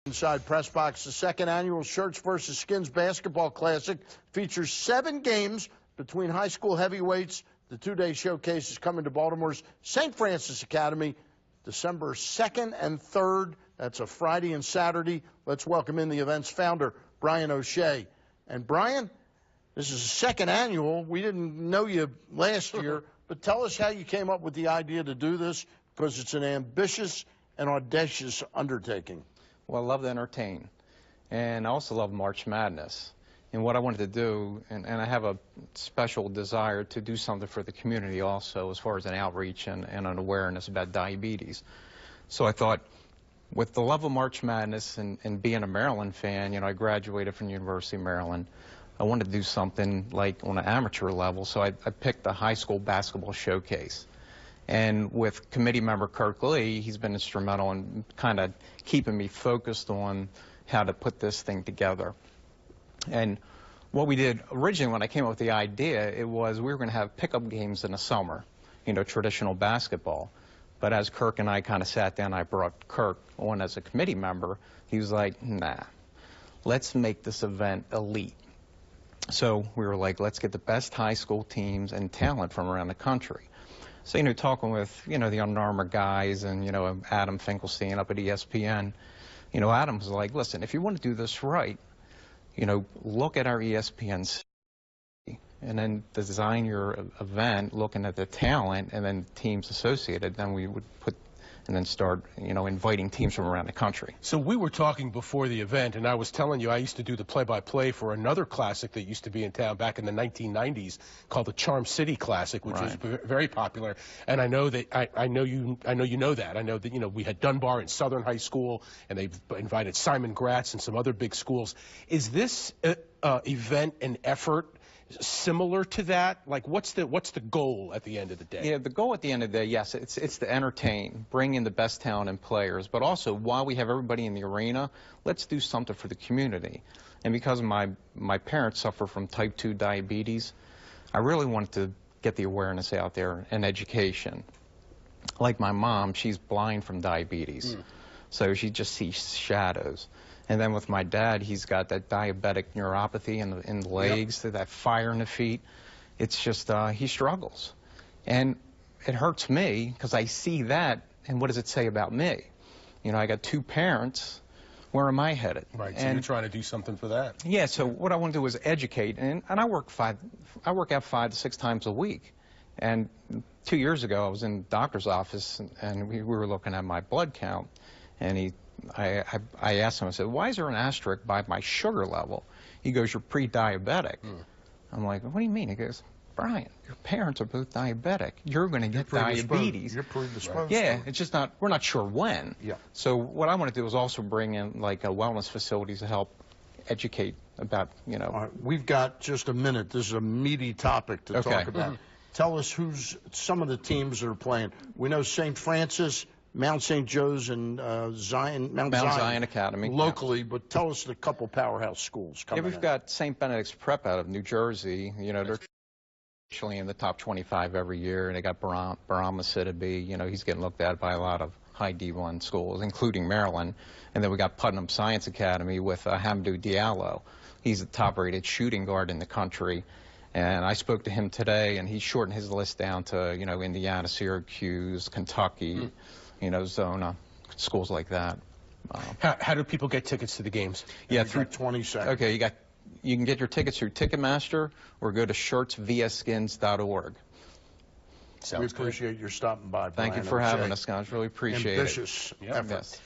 Inside PressBox, the second annual Shirts vs. Skins Basketball Classic features 7 games between high school heavyweights. The two-day showcase is coming to Baltimore's St. Francis Academy December 2nd and 3rd. That's a Friday and Saturday. Let's welcome in the event's founder, Brian OShea. And Brian, this is the second annual. We didn't know you last year, but tell us how you came up with the idea to do this, because it's an ambitious and audacious undertaking. Well, I love to entertain, and I also love March Madness. And what I wanted to do, and I have a special desire to do something for the community also, as far as an outreach and an awareness about diabetes. So I thought, with the love of March Madness and being a Maryland fan, I graduated from the University of Maryland, I wanted to do something like on an amateur level, so I picked the high school basketball showcase. And with committee member Kirk Lee, he's been instrumental in kind of keeping me focused on how to put this thing together. And what we did originally when I came up with the idea, it was we were going to have pickup games in the summer, traditional basketball. But as Kirk and I kind of sat down, I brought Kirk on as a committee member. He was like, nah, let's make this event elite. So we were like, let's get the best high school teams and talent from around the country. So, talking with, the Under Armour guys and, Adam Finkelstein up at ESPN, Adam was like, listen, if you want to do this right, look at our ESPN and then design your event looking at the talent and then teams associated. Then we would put and then start, inviting teams from around the country. So we were talking before the event, and I was telling you I used to do the play-by-play for another classic that used to be in town back in the 1990s called the Charm City Classic, which was very popular. And I know that I know you know that. I know that we had Dunbar and Southern High School, and they've invited Simon Gratz and some other big schools. Is this event an effort similar to that? Like, what's the goal at the end of the day? Yeah, the goal at the end of the day, yes, it's to entertain, bring in the best talent and players, but also while we have everybody in the arena, let's do something for the community. And because my parents suffer from type 2 diabetes, I really wanted to get the awareness out there and education. Like my mom, she's blind from diabetes, so she just sees shadows. And then with my dad, he's got that diabetic neuropathy in the legs, that fire in the feet. It's just, he struggles. And it hurts me because I see that, and what does it say about me? I got 2 parents. Where am I headed? Right, so you're trying to do something for that. Yeah, so what I want to do is educate, and I work out 5 to 6 times a week. And 2 years ago, I was in the doctor's office, and we were looking at my blood count, and I asked him, I said, why is there an asterisk by my sugar level? He goes, you're pre-diabetic. I'm like, what do you mean? He goes, Brian, your parents are both diabetic. You're going to get diabetes. You're predisposed. Yeah, it's just we're not sure when. Yeah. So what I want to do is also bring in like wellness facilities to help educate about, All right, we've got just a minute. This is a meaty topic to talk about. Tell us who's some of the teams that are playing. We know St. Francis, Mount St. Joe's, and Mount Zion Academy locally, but tell us the couple powerhouse schools coming we've got St. Benedict's Prep out of New Jersey. They're actually in the top 25 every year, and they got Barama Sidibe. He's getting looked at by a lot of high D1 schools, including Maryland. And then we got Putnam Science Academy with Hamdou Diallo. He's the top-rated shooting guard in the country. And I spoke to him today, and he shortened his list down to, Indiana, Syracuse, Kentucky, Zona, schools like that. How do people get tickets to the games? Yeah, through 20 seconds. Okay, you can get your tickets through Ticketmaster or go to shirtsvskins.org. We appreciate your stopping by, Brian. Thank you for having us, guys. Really appreciate it. Ambitious effort. Yes.